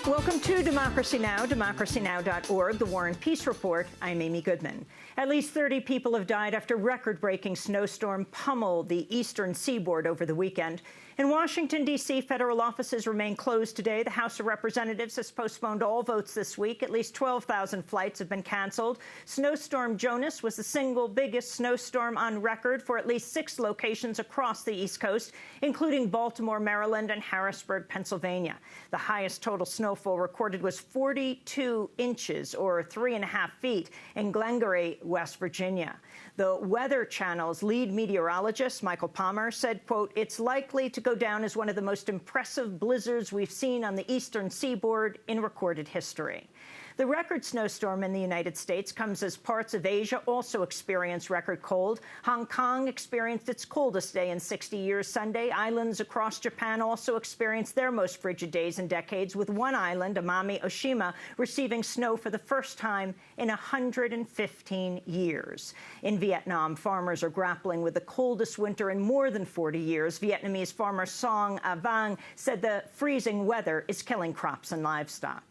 Welcome to Democracy Now!, democracynow.org, the War and Peace Report. I'm Amy Goodman. At least 30 people have died after record-breaking snowstorm pummeled the eastern seaboard over the weekend. In Washington, D.C., federal offices remain closed today. The House of Representatives has postponed all votes this week. At least 12,000 flights have been canceled. Snowstorm Jonas was the single biggest snowstorm on record for at least 6 locations across the East Coast, including Baltimore, Maryland, and Harrisburg, Pennsylvania. The highest total snowfall recorded was 42 inches, or 3.5 feet, in Glengarry, West Virginia. The Weather Channel's lead meteorologist, Michael Palmer, said, quote, "It's likely to go down as one of the most impressive blizzards we've seen on the eastern seaboard in recorded history." The record snowstorm in the United States comes as parts of Asia also experience record cold. Hong Kong experienced its coldest day in 60 years Sunday. Islands across Japan also experienced their most frigid days in decades, with one island, Amami Oshima, receiving snow for the first time in 115 years. In Vietnam, farmers are grappling with the coldest winter in more than 40 years. Vietnamese farmer Song Avang said the freezing weather is killing crops and livestock.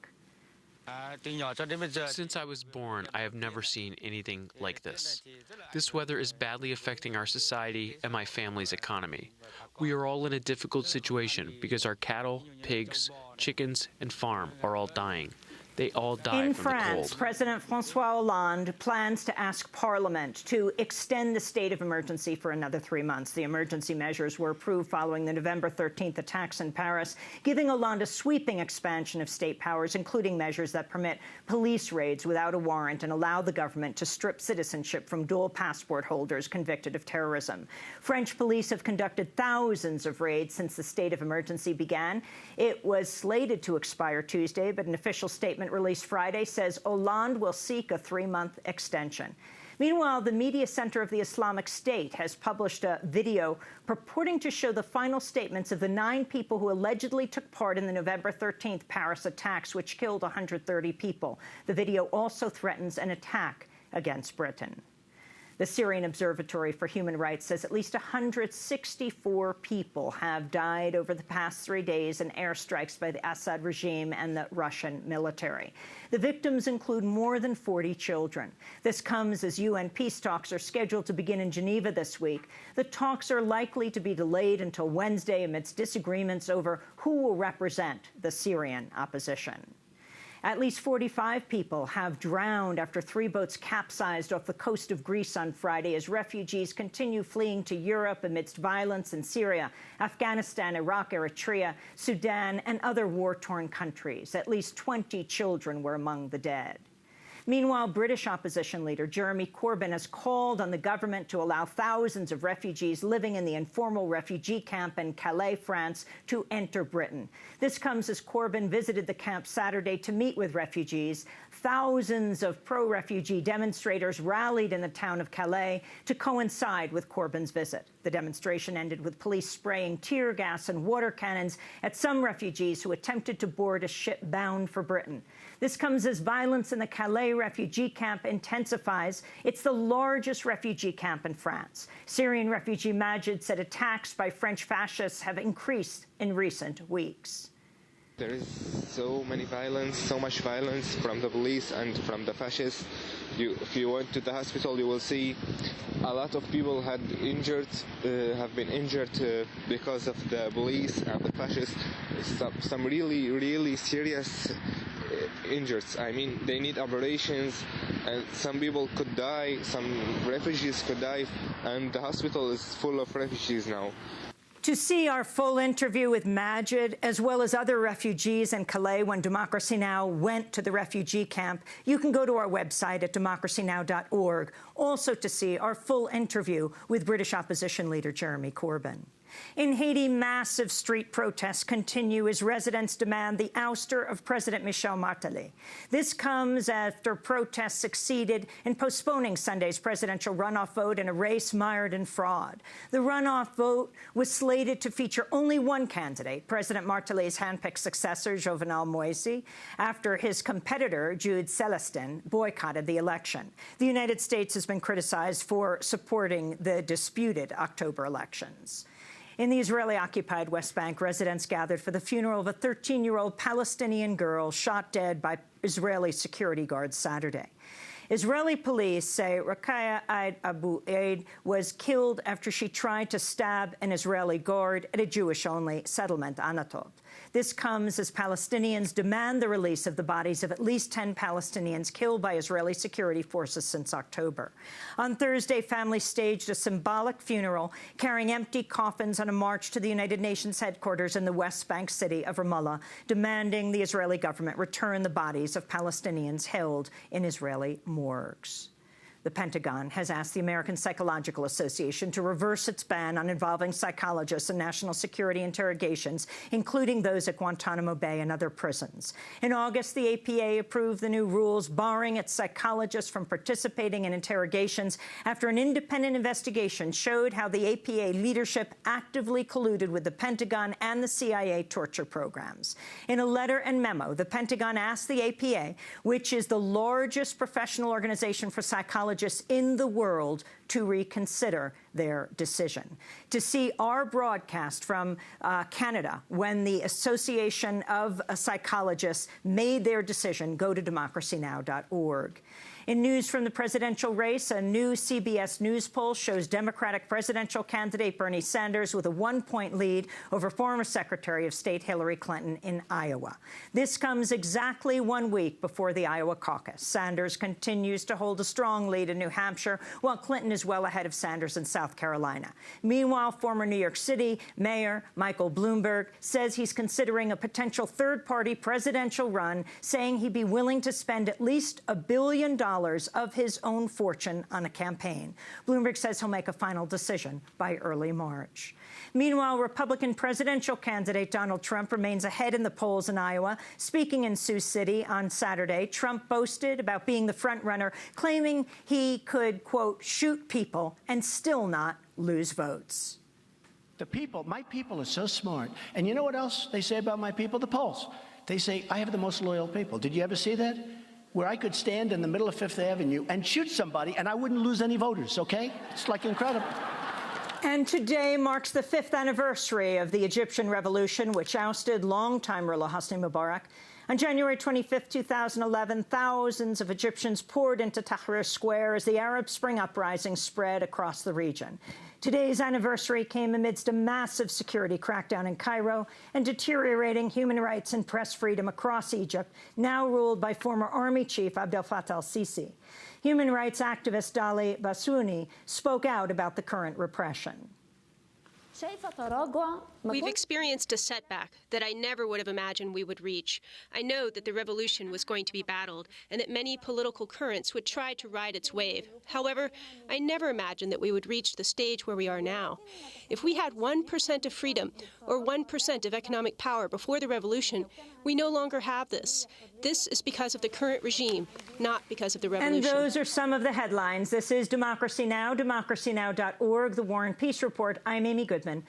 Since I was born, I have never seen anything like this. This weather is badly affecting our society and my family's economy. We are all in a difficult situation because our cattle, pigs, chickens, and farm are all dying. They all die in from the cold. France, President François Hollande plans to ask Parliament to extend the state of emergency for another 3 months. The emergency measures were approved following the November 13th attacks in Paris, giving Hollande a sweeping expansion of state powers, including measures that permit police raids without a warrant and allow the government to strip citizenship from dual passport holders convicted of terrorism. French police have conducted thousands of raids since the state of emergency began. It was slated to expire Tuesday, but an official statement released Friday says Hollande will seek a 3-month extension. Meanwhile, the media center of the Islamic State has published a video purporting to show the final statements of the 9 people who allegedly took part in the November 13th Paris attacks, which killed 130 people. The video also threatens an attack against Britain. The Syrian Observatory for Human Rights says at least 164 people have died over the past 3 days in airstrikes by the Assad regime and the Russian military. The victims include more than 40 children. This comes as UN peace talks are scheduled to begin in Geneva this week. The talks are likely to be delayed until Wednesday amidst disagreements over who will represent the Syrian opposition. At least 45 people have drowned after 3 boats capsized off the coast of Greece on Friday as refugees continue fleeing to Europe amidst violence in Syria, Afghanistan, Iraq, Eritrea, Sudan, and other war-torn countries. At least 20 children were among the dead. Meanwhile, British opposition leader Jeremy Corbyn has called on the government to allow thousands of refugees living in the informal refugee camp in Calais, France, to enter Britain. This comes as Corbyn visited the camp Saturday to meet with refugees. Thousands of pro-refugee demonstrators rallied in the town of Calais to coincide with Corbyn's visit. The demonstration ended with police spraying tear gas and water cannons at some refugees who attempted to board a ship bound for Britain. This comes as violence in the Calais refugee camp intensifies. It's the largest refugee camp in France. Syrian refugee Majid said attacks by French fascists have increased in recent weeks. There is so much violence from the police and from the fascists. If you went to the hospital, you will see a lot of people have been injured because of the police and the fascists. Some really serious injured. I mean, they need operations, and some people could die, some refugees could die, and the hospital is full of refugees now. To see our full interview with Majid, as well as other refugees in Calais when Democracy Now! Went to the refugee camp, you can go to our website at democracynow.org. Also to see our full interview with British opposition leader Jeremy Corbyn. In Haiti, massive street protests continue as residents demand the ouster of President Michel Martelly. This comes after protests succeeded in postponing Sunday's presidential runoff vote in a race mired in fraud. The runoff vote was slated to feature only one candidate, President Martelly's handpicked successor, Jovenel Moïse, after his competitor, Jude Celestin, boycotted the election. The United States has been criticized for supporting the disputed October elections. In the Israeli-occupied West Bank, residents gathered for the funeral of a 13-year-old Palestinian girl shot dead by Israeli security guards Saturday. Israeli police say Rakaya Eid Abu Eid was killed after she tried to stab an Israeli guard at a Jewish-only settlement, Anatot. This comes as Palestinians demand the release of the bodies of at least 10 Palestinians killed by Israeli security forces since October. On Thursday, families staged a symbolic funeral carrying empty coffins on a march to the United Nations headquarters in the West Bank city of Ramallah, demanding the Israeli government return the bodies of Palestinians held in Israeli morgues. The Pentagon has asked the American Psychological Association to reverse its ban on involving psychologists in national security interrogations, including those at Guantanamo Bay and other prisons. In August, the APA approved the new rules barring its psychologists from participating in interrogations after an independent investigation showed how the APA leadership actively colluded with the Pentagon and the CIA torture programs. In a letter and memo, the Pentagon asked the APA, which is the largest professional organization for psychologists in the world, to reconsider their decision. To see our broadcast from Canada when the Association of Psychologists made their decision, go to democracynow.org. In news from the presidential race, a new CBS News poll shows Democratic presidential candidate Bernie Sanders with a 1-point lead over former Secretary of State Hillary Clinton in Iowa. This comes exactly 1 week before the Iowa caucus. Sanders continues to hold a strong lead in New Hampshire, while Clinton is well ahead of Sanders in South Carolina. Meanwhile, former New York City Mayor Michael Bloomberg says he's considering a potential third-party presidential run, saying he'd be willing to spend at least $1 billion of his own fortune on a campaign. Bloomberg says he'll make a final decision by early March. Meanwhile, Republican presidential candidate Donald Trump remains ahead in the polls in Iowa. Speaking in Sioux City on Saturday, Trump boasted about being the front-runner, claiming he could, quote, shoot people and still not lose votes. My people are so smart. And you know what else they say about my people? The polls. They say, I have the most loyal people. Did you ever see that? Where I could stand in the middle of Fifth Avenue and shoot somebody and I wouldn't lose any voters, okay? It's like incredible. And today marks the 5th anniversary of the Egyptian Revolution, which ousted longtime ruler Hosni Mubarak. On January 25, 2011, thousands of Egyptians poured into Tahrir Square as the Arab Spring uprising spread across the region. Today's anniversary came amidst a massive security crackdown in Cairo and deteriorating human rights and press freedom across Egypt, now ruled by former army chief Abdel Fattah al-Sisi. Human rights activist Dali Bassouni spoke out about the current repression. We've experienced a setback that I never would have imagined we would reach. I know that the revolution was going to be battled and that many political currents would try to ride its wave. However, I never imagined that we would reach the stage where we are now. If we had 1% of freedom or 1% of economic power before the revolution, we no longer have this. This is because of the current regime, not because of the revolution. And those are some of the headlines. This is Democracy Now!, democracynow.org, The War and Peace Report. I'm Amy Goodman.